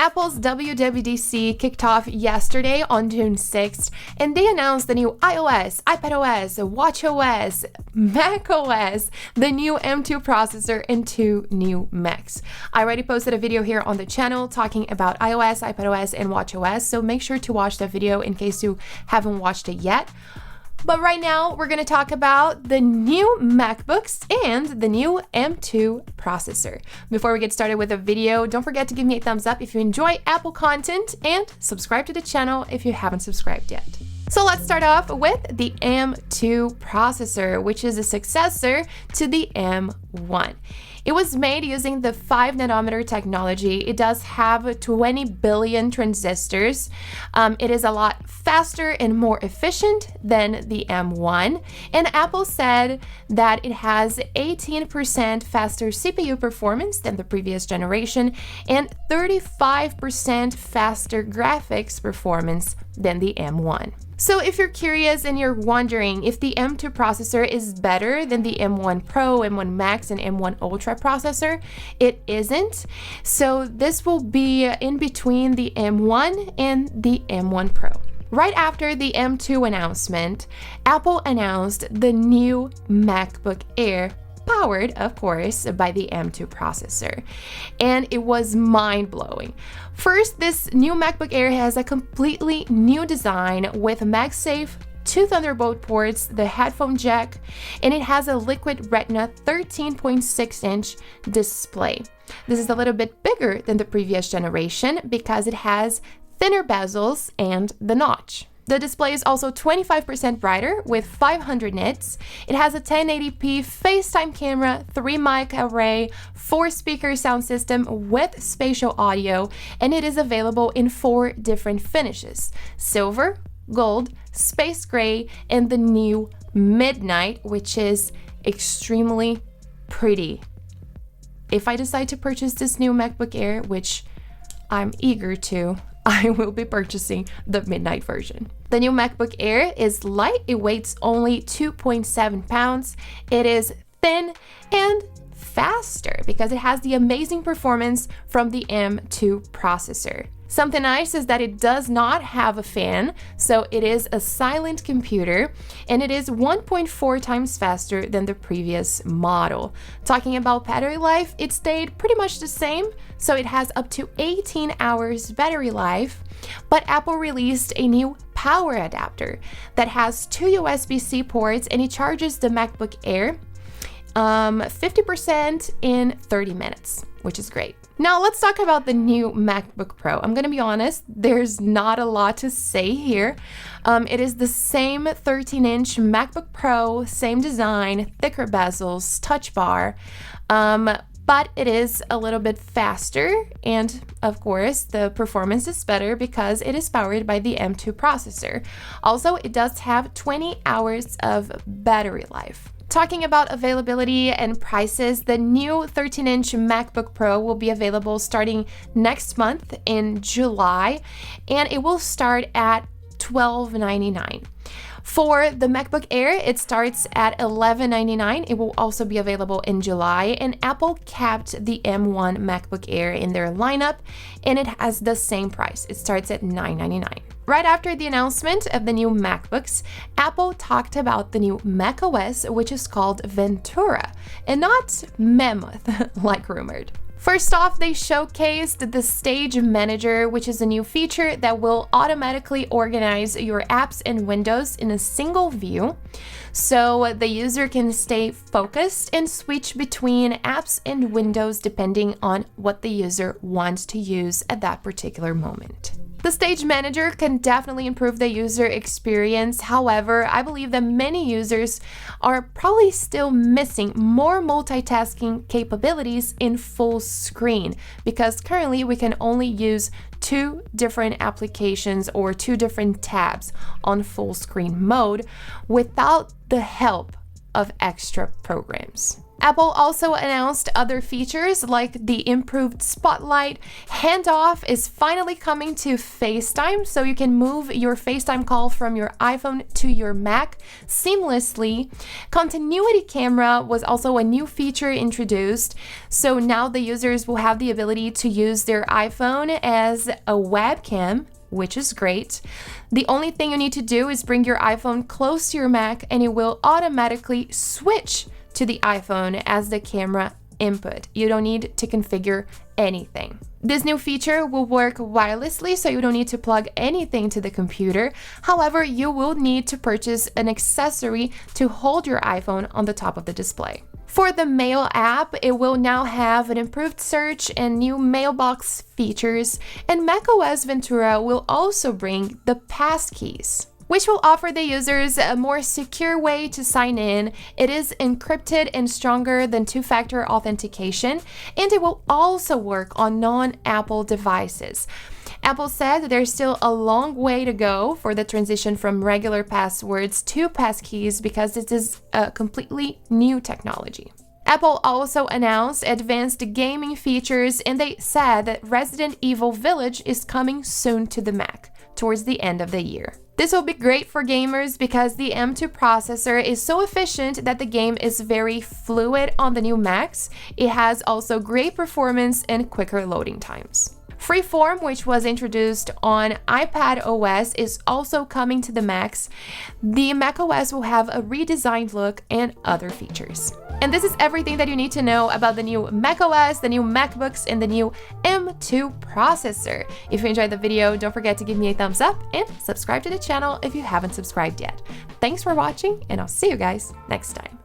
Apple's WWDC kicked off yesterday on June 6th, and they announced the new iOS, iPadOS, watchOS, macOS, the new M2 processor, and 2 new Macs. I already posted a video here on the channel talking about iOS, iPadOS, and watchOS, so make sure to watch that video in case you haven't watched it yet. But right now, we're going to talk about the new MacBooks and the new M2 processor. Before we get started with the video, don't forget to give me a thumbs up if you enjoy Apple content and subscribe to the channel if you haven't subscribed yet. So let's start off with the M2 processor, which is a successor to the M1. It was made using the 5nm technology. It does have 20 billion transistors. It is a lot faster and more efficient than the M1. And Apple said that it has 18% faster CPU performance than the previous generation and 35% faster graphics performance than the M1. So if you're curious and you're wondering if the M2 processor is better than the M1 Pro, M1 Max, and M1 Ultra processor, it isn't. So this will be in between the M1 and the M1 Pro. Right after the M2 announcement, Apple announced the new MacBook Air, powered, of course, by the M2 processor. And it was mind-blowing. First, this new MacBook Air has a completely new design with MagSafe, 2 Thunderbolt ports, the headphone jack, and it has a Liquid Retina 13.6-inch display. This is a little bit bigger than the previous generation because it has thinner bezels and the notch. The display is also 25% brighter with 500 nits. It has a 1080p FaceTime camera, 3 mic array, 4-speaker sound system with spatial audio, and it is available in 4 different finishes: silver, gold, space gray, and the new midnight, which is extremely pretty. If I decide to purchase this new MacBook Air, which I'm eager to, I will be purchasing the midnight version. The new MacBook Air is light. It weighs only 2.7 pounds. It is thin and faster because it has the amazing performance from the M2 processor. Something nice is that it does not have a fan, so it is a silent computer, and it is 1.4 times faster than the previous model. Talking about battery life, it stayed pretty much the same, so it has up to 18 hours battery life, but Apple released a new power adapter that has 2 USB-C ports, and it charges the MacBook Air 50% in 30 minutes, which is great. Now let's talk about the new MacBook Pro. I'm gonna be honest, there's not a lot to say here. It is the same 13-inch MacBook Pro, same design, thicker bezels, touch bar, but it is a little bit faster, and of course the performance is better because it is powered by the M2 processor. Also, it does have 20 hours of battery life. Talking about availability and prices, the new 13-inch MacBook Pro will be available starting next month in July, and it will start at $12.99. For the MacBook Air, it starts at $11.99. It will also be available in July, and Apple kept the M1 MacBook Air in their lineup, and it has the same price. It starts at $9.99. Right after the announcement of the new MacBooks, Apple talked about the new macOS, which is called Ventura, and not Mammoth, like rumored. First off, they showcased the Stage Manager, which is a new feature that will automatically organize your apps and windows in a single view, so the user can stay focused and switch between apps and windows depending on what the user wants to use at that particular moment. The Stage Manager can definitely improve the user experience. However, I believe that many users are probably still missing more multitasking capabilities in full screen, because currently we can only use 2 different applications or 2 different tabs on full screen mode without the help of extra programs. Apple also announced other features like the improved spotlight. Handoff is finally coming to FaceTime, so you can move your FaceTime call from your iPhone to your Mac seamlessly. Continuity camera was also a new feature introduced, so now the users will have the ability to use their iPhone as a webcam, which is great. The only thing you need to do is bring your iPhone close to your Mac and it will automatically switch to the iPhone as the camera input. You don't need to configure anything. This new feature will work wirelessly, so you don't need to plug anything to the computer. However, you will need to purchase an accessory to hold your iPhone on the top of the display. For the Mail app, it will now have an improved search and new mailbox features, and macOS Ventura will also bring the passkeys, which will offer the users a more secure way to sign in. It is encrypted and stronger than two-factor authentication, and it will also work on non-Apple devices. Apple said that there's still a long way to go for the transition from regular passwords to passkeys because this is a completely new technology. Apple also announced advanced gaming features, and they said that Resident Evil Village is coming soon to the Mac towards the end of the year. This will be great for gamers because the M2 processor is so efficient that the game is very fluid on the new Macs. It has also great performance and quicker loading times. Freeform, which was introduced on iPad OS, is also coming to the Macs. The macOS will have a redesigned look and other features. And this is everything that you need to know about the new macOS, the new MacBooks, and the new M2 processor. If you enjoyed the video, don't forget to give me a thumbs up and subscribe to the channel if you haven't subscribed yet. Thanks for watching, and I'll see you guys next time.